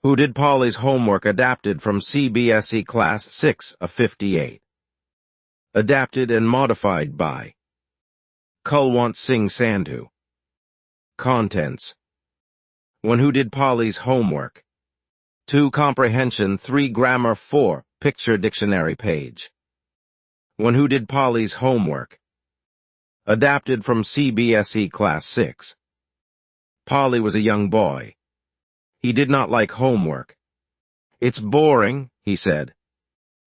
Who did Paali's homework adapted from CBSE Class 6 A58. Adapted and modified by Kulwant Singh Sandhu. Contents: 1. Who did Paali's homework? 2. Comprehension 3. Grammar 4. Picture dictionary page. 1. Who did Paali's homework? Adapted from CBSE Class 6. Paali was a young boy. He did not like homework. "It's boring," he said.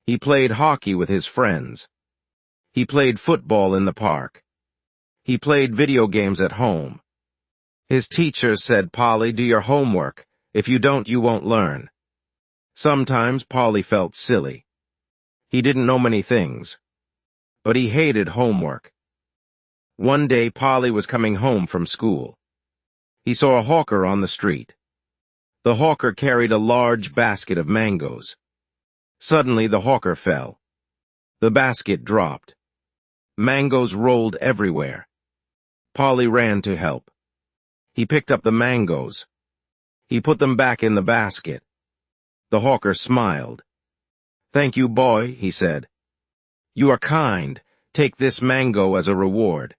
He played hockey with his friends. He played football in the park. He played video games at home. His teacher said, "Paali, do your homework. If you don't, you won't learn." Sometimes Paali felt silly. He didn't know many things, but he hated homework. One day, Paali was coming home from school. He saw a hawker on the street. The hawker carried a large basket of mangoes. Suddenly, the hawker fell. The basket dropped. Mangoes rolled everywhere. Paali ran to help. He picked up the mangoes. He put them back in the basket. The hawker smiled. "Thank you, boy," he said. "You are kind. Take this mango as a reward."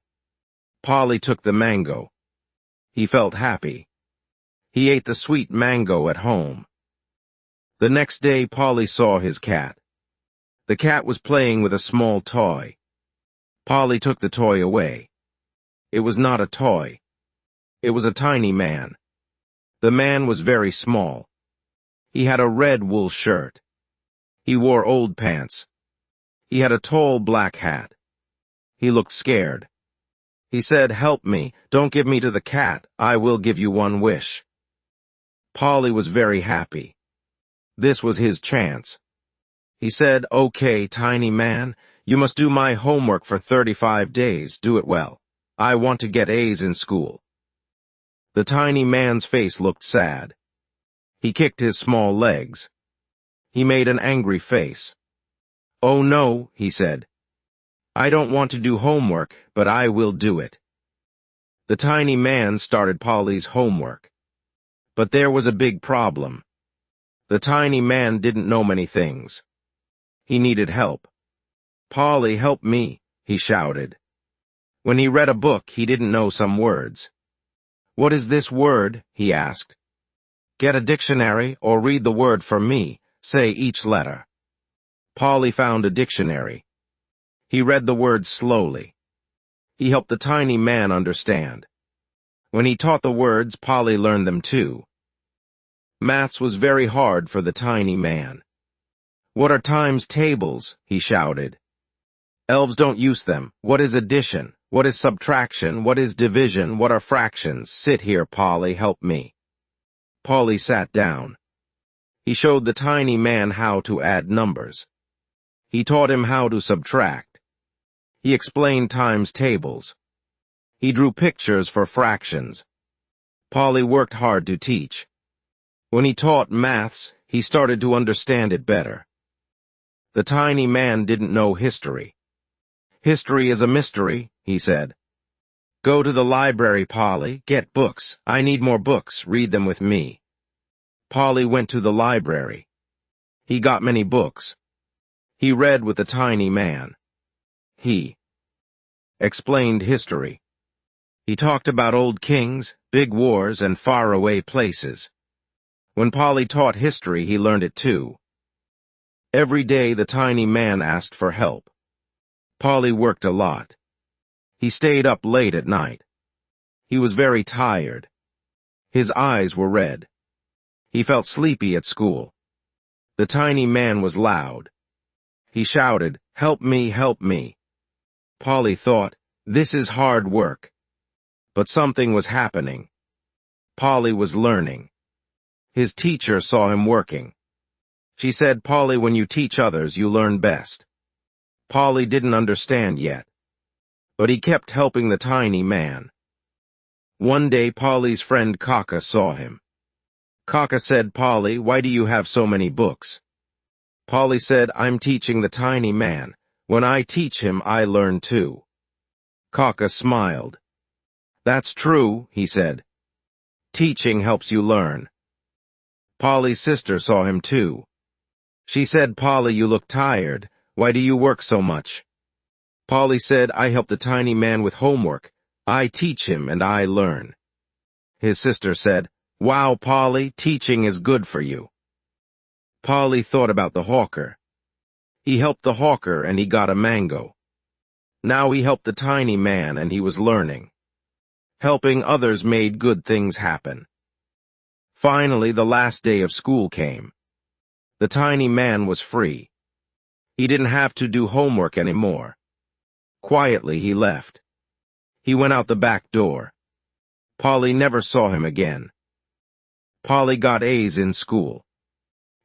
Paali took the mango. He felt happy. He ate the sweet mango at home. The next day, Paali saw his cat. The cat was playing with a small toy. Paali took the toy away. It was not a toy. It was a tiny man. The man was very small. He had a red wool shirt. He wore old pants. He had a tall black hat. He looked scared. He said, "Help me. Don't give me to the cat. I will give you one wish." Paali was very happy. This was his chance. He said, "Okay, tiny man, you must do my homework for 35 days. Do it well. I want to get A's in school." The tiny man's face looked sad. He kicked his small legs. He made an angry face. "Oh no," he said. "I don't want to do homework, but I will do it." The tiny man started Paali's homework. But there was a big problem. The tiny man didn't know many things. He needed help. "Paali, help me," he shouted. When he read a book, he didn't know some words. "What is this word?" he asked. "Get a dictionary or read the word for me. Say each letter." Paali found a dictionary. He read the words slowly. He helped the tiny man understand. When he taught the words, Paali learned them too. Maths was very hard for the tiny man. "What are times tables?" he shouted. "Elves don't use them. What is addition? What is subtraction? What is division? What are fractions? Sit here, Paali, help me." Paali sat down. He showed the tiny man how to add numbers. He taught him how to subtract. He explained times tables. He drew pictures for fractions. Paali worked hard to teach. When he taught maths, he started to understand it better. The tiny man didn't know history. "History is a mystery," he said. "Go to the library, Paali. Get books. I need more books. Read them with me." Paali went to the library. He got many books. He read with the tiny man. He explained history. He talked about old kings, big wars, and faraway places. When Paali taught history, he learned it too. Every day, the tiny man asked for help. Paali worked a lot. He stayed up late at night. He was very tired. His eyes were red. He felt sleepy at school. The tiny man was loud. He shouted, "Help me, help me." Paali thought, "This is hard work." But something was happening. Paali was learning. His teacher saw him working. She said, "Paali, when you teach others, you learn best." Paali didn't understand yet, but he kept helping the tiny man. One day, Paali's friend Kaka saw him. Kaka said, "Paali, why do you have so many books?" Paali said, "I'm teaching the tiny man. When I teach him, I learn too." Kaka smiled. "That's true," he said. "Teaching helps you learn." Paali's sister saw him too. She said, "Paali, you look tired. Why do you work so much?" Paali said, "I help the tiny man with homework. I teach him and I learn." His sister said, "Wow, Paali, teaching is good for you." Paali thought about the hawker. He helped the hawker and he got a mango. Now he helped the tiny man and he was learning. Helping others made good things happen. Finally, the last day of school came. The tiny man was free. He didn't have to do homework anymore. Quietly, he left. He went out the back door. Paali never saw him again. Paali got A's in school.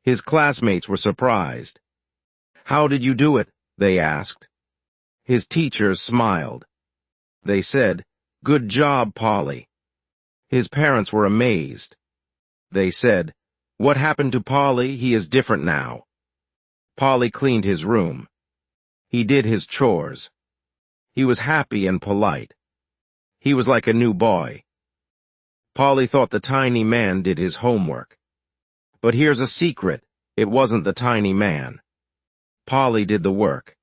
His classmates were surprised. "How did you do it?" they asked. His teachers smiled. They said, "Good job, Paali." His parents were amazed. They said, "What happened to Paali? He is different now." Paali cleaned his room. He did his chores. He was happy and polite. He was like a new boy. Paali thought the tiny man did his homework. But here's a secret. It wasn't the tiny man. Paali did the work.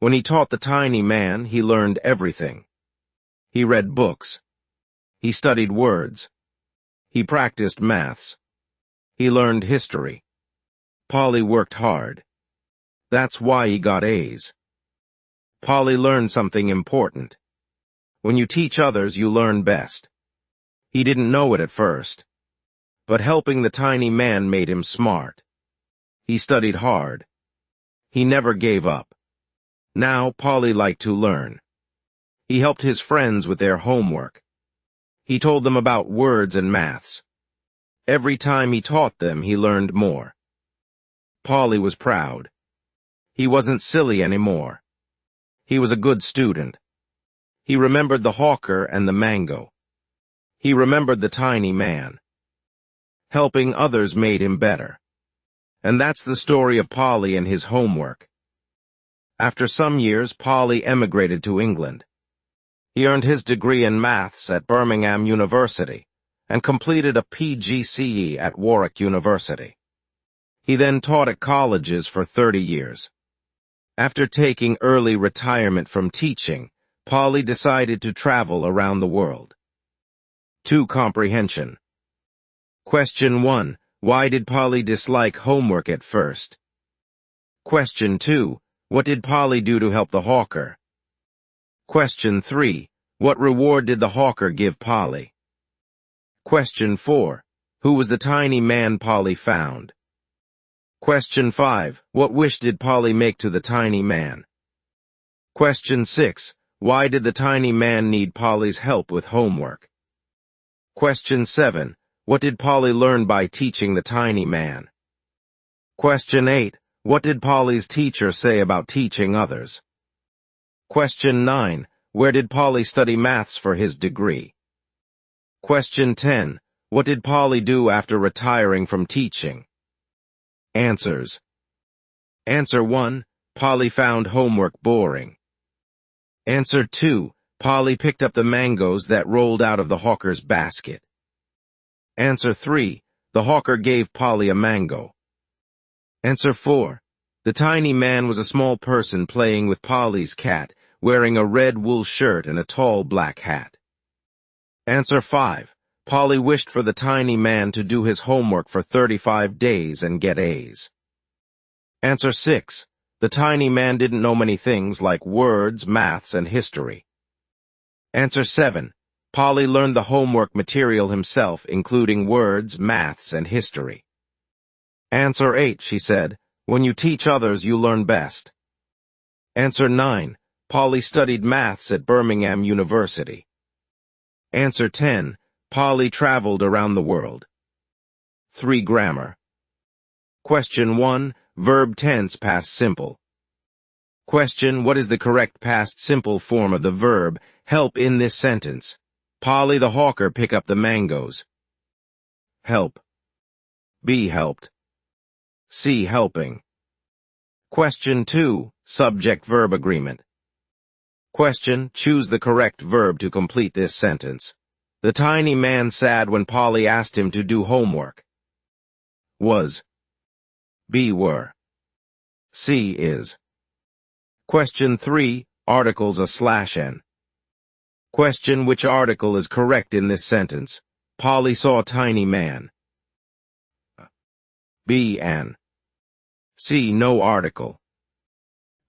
When he taught the tiny man, he learned everything. He read books. He studied words. He practiced maths. He learned history. Paali worked hard. That's why he got A's. Paali learned something important. When you teach others, you learn best. He didn't know it at first. But helping the tiny man made him smart. He studied hard. He never gave up. Now Paali liked to learn. He helped his friends with their homework. He told them about words and maths. Every time he taught them, he learned more. Paali was proud. He wasn't silly anymore. He was a good student. He remembered the hawker and the mango. He remembered the tiny man. Helping others made him better. And that's the story of Paali and his homework. After some years, Paali emigrated to England. He earned his degree in maths at Birmingham University and completed a PGCE at Warwick University. He then taught at colleges for 30 years. After taking early retirement from teaching, Paali decided to travel around the world. 2. Comprehension. Question 1. Why did Paali dislike homework at first? Question 2. What did Paali do to help the hawker? Question 3. What reward did the hawker give Paali? Question 4. Who was the tiny man Paali found? Question 5. What wish did Paali make to the tiny man? Question 6. Why did the tiny man need Paali's help with homework? Question 7. What did Paali learn by teaching the tiny man? Question 8. What did Paali's teacher say about teaching others? Question 9. Where did Paali study maths for his degree? Question 10. What did Paali do after retiring from teaching? Answers. Answer 1. Paali found homework boring. Answer 2. Paali picked up the mangoes that rolled out of the hawker's basket. Answer 3. The hawker gave Paali a mango. Answer 4. The tiny man was a small person playing with Paali's cat, wearing a red wool shirt and a tall black hat. Answer 5. Paali wished for the tiny man to do his homework for 35 days and get A's. Answer 6. The tiny man didn't know many things like words, maths, and history. Answer 7. Paali learned the homework material himself, including words, maths, and history. Answer 8, she said, when you teach others, you learn best. Answer 9. Paali studied maths at Birmingham University. Answer 10. Paali traveled around the world. 3. Grammar. Question 1. Verb tense past simple. Question. What is the correct past simple form of the verb help in this sentence? Paali the hawker pick up the mangoes. Help. Be helped. C. Helping. Question 2. Subject-verb agreement. Question. Choose the correct verb to complete this sentence. The tiny man sad when Paali asked him to do homework. Was. B. Were. C. Is. Question 3. Articles /n. Question: which article is correct in this sentence? Paali saw a tiny man. B. An. C. No article.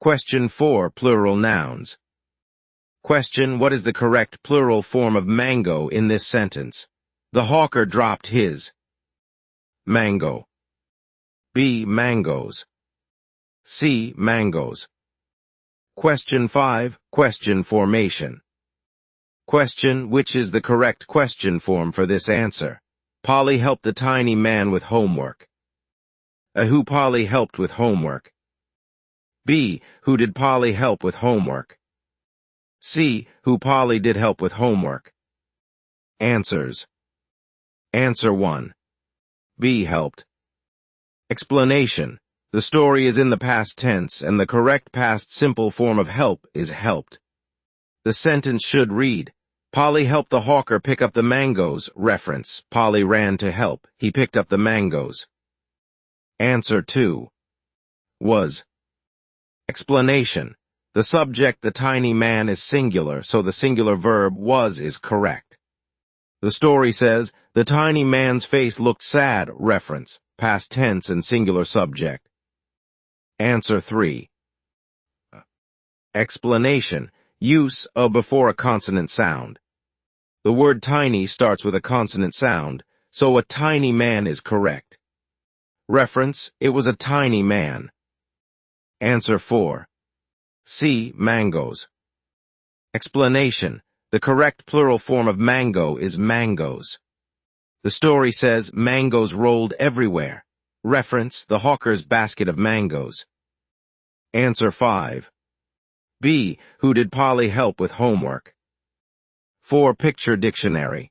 Question 4. Plural nouns. Question: what is the correct plural form of mango in this sentence? The hawker dropped his mango. B. Mangoes. C. Mangoes. Question 5. Question formation. Question: which is the correct question form for this answer? Paali helped the tiny man with homework. A. Who Paali helped with homework. B. Who did Paali help with homework? C. Who Paali did help with homework. Answers. Answer 1. B. Helped. Explanation: the story is in the past tense and the correct past simple form of help is helped. The sentence should read, Paali helped the hawker pick up the mangoes. Reference: Paali ran to help. He picked up the mangoes. Answer 2. Was. Explanation: the subject, the tiny man, is singular, so the singular verb was is correct. The story says, the tiny man's face looked sad. Reference: past tense and singular subject. Answer 3. Explanation: use of before a consonant sound. The word tiny starts with a consonant sound, so a tiny man is correct. Reference: it was a tiny man. Answer 4. C. Mangoes. Explanation: the correct plural form of mango is mangoes. The story says mangoes rolled everywhere. Reference: the hawker's basket of mangoes. Answer 5. B. Who did Paali help with homework? 4. Picture dictionary.